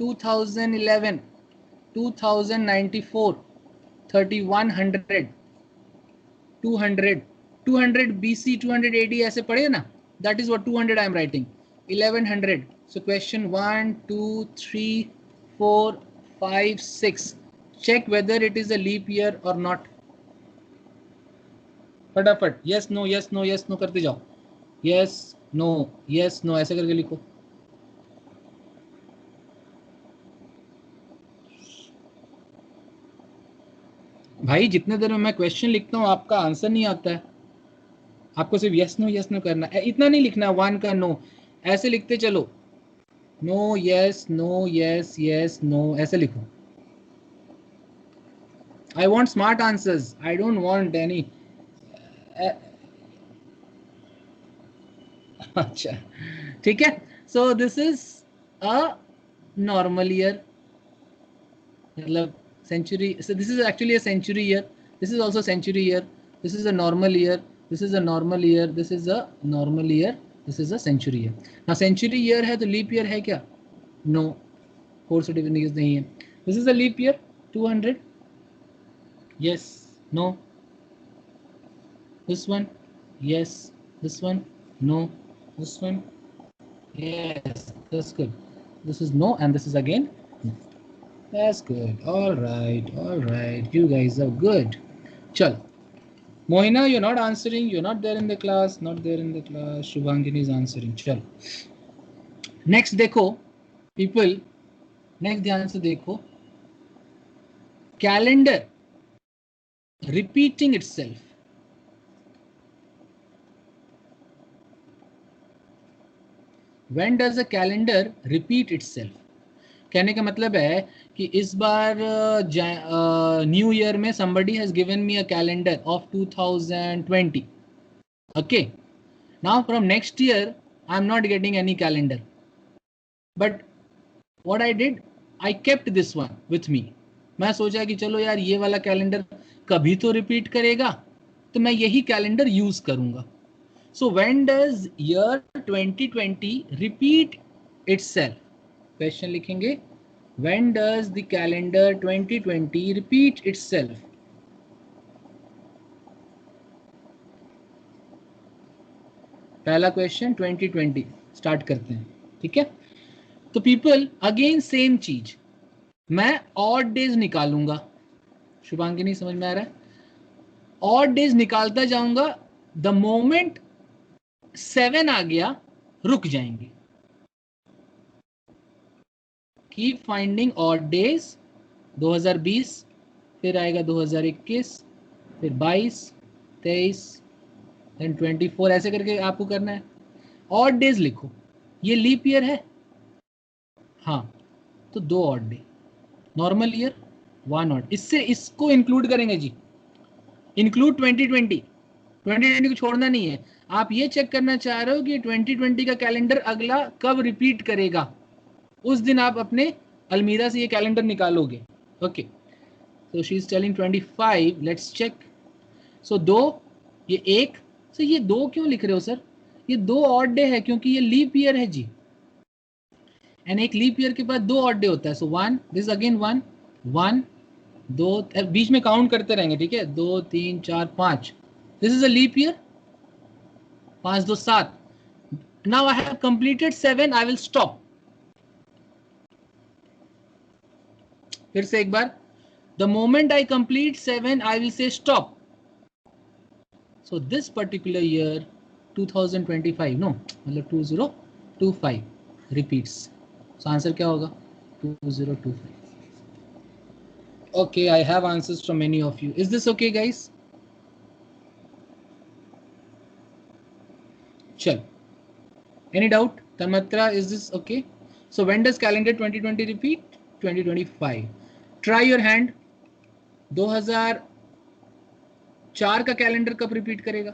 2011, 2094, 3100, 200, 200 BC, 200 AD ऐसे पढ़े ना, that is what 200 I am writing. 1100. So question 1, 2, 3, 4, 5, 6. Check whether it is a leap year or not. फटाफट yes no yes no yes no करते जाओ. yes no yes no ऐसे करके लिखो. भाई जितने देर में मैं क्वेश्चन लिखता हूँ आपका आंसर नहीं आता है, आपको सिर्फ यस नो करना है. इतना नहीं लिखना 1 का नो, ऐसे लिखते चलो. नो यस यस नो ऐसे लिखो. I want smart answers, I don't want any. अच्छा ठीक है. सो this is a normal year, मतलब century. So this is actually a century year. This is also century year. This is a normal year. This is a normal year. This is a normal year. This is a century year. Now century year है तो leap year है क्या? No. 4 से division नहीं है. This is a leap year. 200. Yes. No. This one. Yes. This one. No. This one. Yes. That's good. This is no, and this is again no. That's good. All right. You guys are good. Chal. Mohina, you're not answering. You're not there in the class. Not there in the class. Shubhangini is answering. Chal. Next देखो people. Next ध्यान से देखो. Calendar repeating itself. When does a calendar repeat itself? कहने का मतलब है कि इस बार न्यू ईयर में somebody has given me a calendar of 2020. Okay, now from next year I am not getting any calendar, but what I did, I kept this one with me. मैं सोचा कि चलो यार ये वाला कैलेंडर कभी तो रिपीट करेगा, तो मैं यही कैलेंडर यूज करूंगा. So when does year 2020 repeat itself? Question लिखेंगे. When does the calendar 2020 repeat itself? पहला क्वेश्चन 2020 स्टार्ट करते हैं, ठीक है। तो पीपल अगेन सेम चीज, मैं ऑड डेज निकालूंगा। शुभांगिनी समझ में आ रहा है? ऑड डेज निकालता जाऊंगा, द मोमेंट 7 आ गया रुक जाएंगे। Keep finding odd days. 2020, फिर आएगा 2021, फिर 22, 23, देन 24, ऐसे करके आपको करना है। ऑड डेज लिखो। ये लीप ईयर है, हाँ, तो 2 odd day. Normal year 1 odd, इससे इसको इंक्लूड करेंगे जी। इंक्लूड 2020 को छोड़ना नहीं है। आप ये चेक करना चाह रहे हो कि 2020 का कैलेंडर अगला कब रिपीट करेगा, उस दिन आप अपने अलमीरा से ये कैलेंडर निकालोगे। Okay, so she is telling 25, let's check. so 2, ये 1, so ये 2 क्यों लिख रहे हो सर? ये 2 ऑड डे है क्योंकि ये लीप ईयर है जी, एंड एक लीप ईयर के बाद 2 ऑड डे होता है। सो 1, दिस अगेन 1 1 2, बीच में काउंट करते रहेंगे, ठीक है, 2 3 4 5, this is a leap year. 5 2 7, now I have completed 7, I will stop. फिर से एक बार, the moment I complete 7, I will say stop. So this particular year 2025, no, मतलब 2025 repeats. So answer क्या होगा? 2025. Okay, I have answers from many of you. Is this okay, guys? चल, any doubt? Tanmatra, is this okay? So when does calendar 2020 repeat? 2025. Try your hand. 2004 का calendar कब repeat करेगा?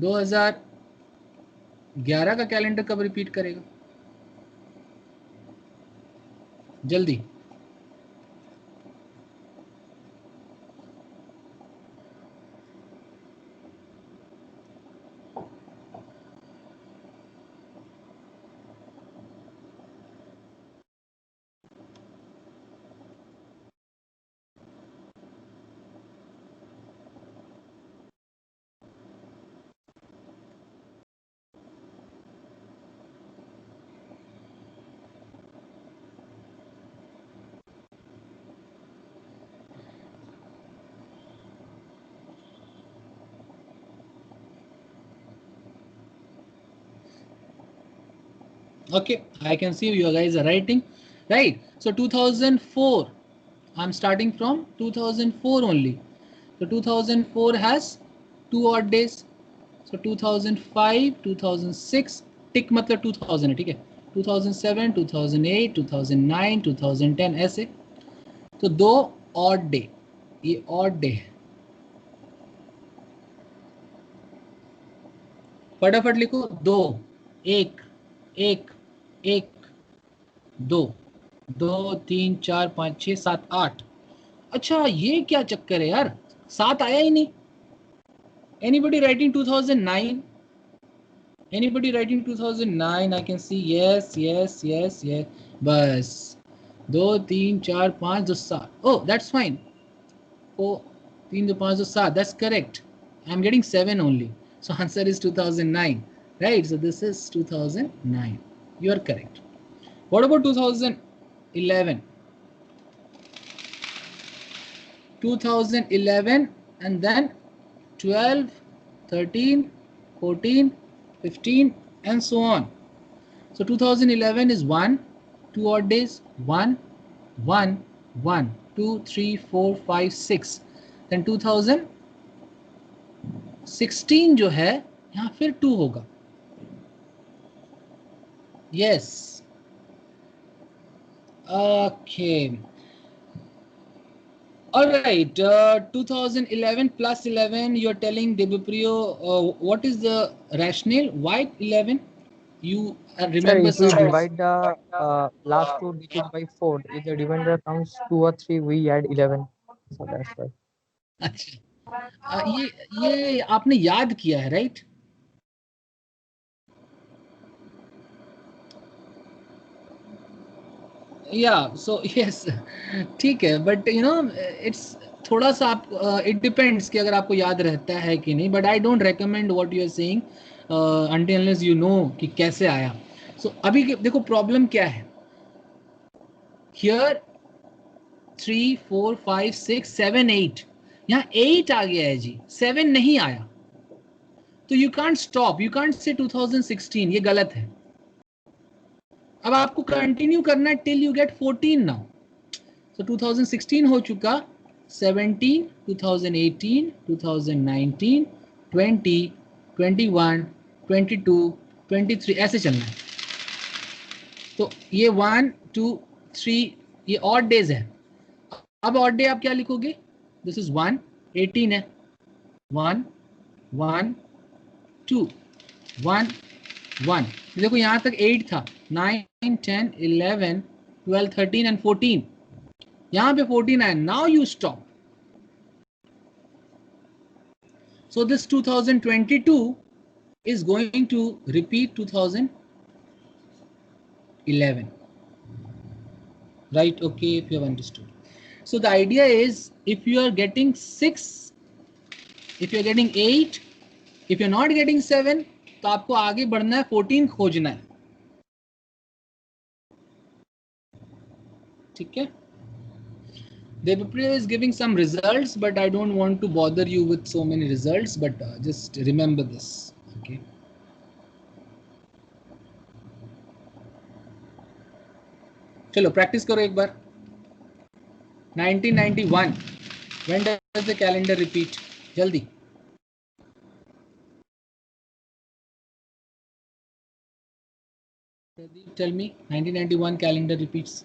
2011 का calendar कब repeat करेगा? जल्दी। Okay, I can see you guys are writing, right? So 2004, I'm starting from 2004 only. So 2004 has 2 odd days. So 2005, 2006, tick मतलब 2000 है, ठीक है, 2007, 2008, 2009, 2010, ऐसे। तो 2 odd day, ये odd day है। फटाफट लिखो, 2 1 1 1 2 2 3 4 5 6 7 8। अच्छा, ये क्या चक्कर है यार, 7 आया ही नहीं। Anybody writing 2009? Anybody writing 2009? I can see yes yes yes yes. बस 2 3 4 5 2 7, oh that's fine. 4 3 2 5 2 7, that's correct. I am getting 7 only, so answer is 2009, right? So this is 2009, you are correct. What about 2011? 2011 and then 12, 13, 14, 15 and so on. So 2011 is 1, 2 odd days, 1, 1, 1, 2, 3, 4, 5, 6. Then 2016 जो है यहाँ फिर 2 होगा. Yes. Okay. All right. 2011 plus 11. You're telling Debupriyo. What is the rationale? Why 11? You remember? Sir, if we divide the last 2 digits by 4, if the remainder comes 2 or 3, we add 11. So that's why. अच्छा, ये आपने याद किया है, right? Yeah. So yes, ठीक है. But you know, it's थोड़ा सा आप इट डिपेंड्स कि अगर आपको याद रहता है कि नहीं, but I don't recommend what you are saying until unless you know कि कैसे आया. सो अभी देखो प्रॉब्लम क्या है. हियर 3 4 5 6 7 8, यहाँ 8 आ गया है जी, 7 नहीं आया. तो you can't stop, you can't say 2016, ये गलत है. अब आपको कंटिन्यू करना है टिल यू गेट 14 नाउ. सो 2016 हो चुका, 17, 2018, 2019, 20, 21, 22, 23, ऐसे चलना है. तो ये 1 2 3 ये ऑड डेज है. अब ऑड डे आप क्या लिखोगे? दिस इज 1, 18 है, 1 1 2 1 1. देखो यहाँ तक 8 था, 9 10 11 12 13 एंड 14. यहाँ पे 14 आया. Now you stop. So this 2022 is going to repeat 2011, right? Okay, if you have understood. So the idea is, if you are getting 6, if you are getting 8, if you are not getting 7, तो आपको आगे बढ़ना है, 14 खोजना है. ठीक है? Devapriya is giving some results, but I don't want to bother you with so many results, but just remember this. Okay. चलो प्रैक्टिस करो एक बार. 1991. When does the calendar repeat? जल्दी. Tell me, 1991 calendar repeats.